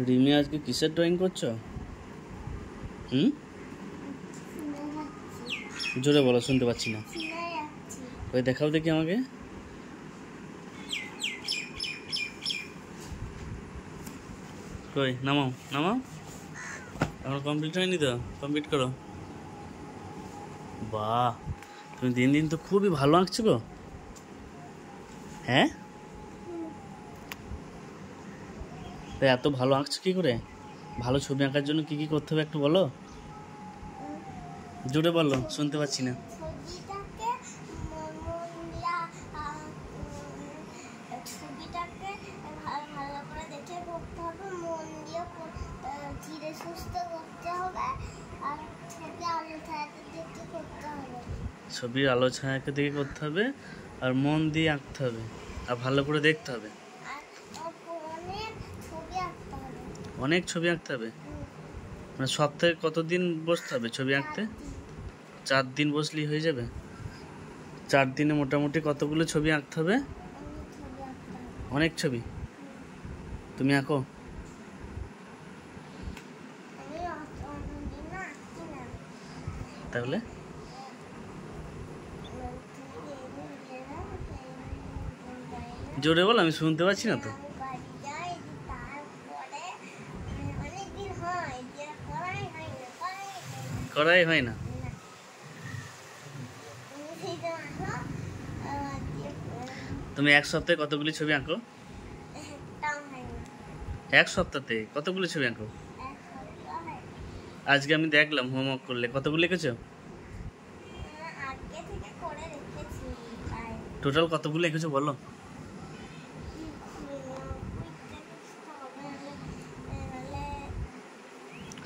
রিমি আজকে কিসের ড্রয়িং করছো? জোরে বলো, শুনতে পাচ্ছি না। ওই দেখাও দেখি আমাকে। কই নামাও নামাও, এখন কমপ্লিট হয়নি তো, কমপ্লিট করো। বাহ, তুমি দিন দিন তো খুবই ভালো আঁকছো গো। হ্যাঁ, তাই এত ভালো আঁকছো কি করে? ভালো ছবি আঁকার জন্য কি কি করতে হবে একটু বলো, জোরে বলো, শুনতে পাচ্ছি না। ছবির আলো ছায়াকে দেখে করতে হবে, আর মন দিয়ে আঁকতে হবে, আর ভালো করে দেখতে হবে। অনেক ছবি আঁকতে হবে, মানে সপ্তাহে কতদিন বসতে হবে ছবি আঁকতে? 4 দিন বসলেই হয়ে যাবে? 4 দিনে মোটামুটি কতগুলো ছবি আঁকতে হবে? অনেক ছবি। তুমি আঁকো? তাহলে জোরে বল, আমি শুনতে পাচ্ছি না তো। করাই হয় না? তুমি এক সপ্তাহে কতগুলি ছবি আঁকো? এক সপ্তাহে কতগুলি ছবি আঁকো? আজকে আমি দেখলাম হোমওয়ার্ক করলে কতগুলো লিখেছো? টোটাল কতগুলো লিখেছো বলো?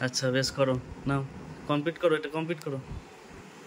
আচ্ছা বেশ, করো নাও, কমপ্লিট করো, এটা কমপ্লিট করো।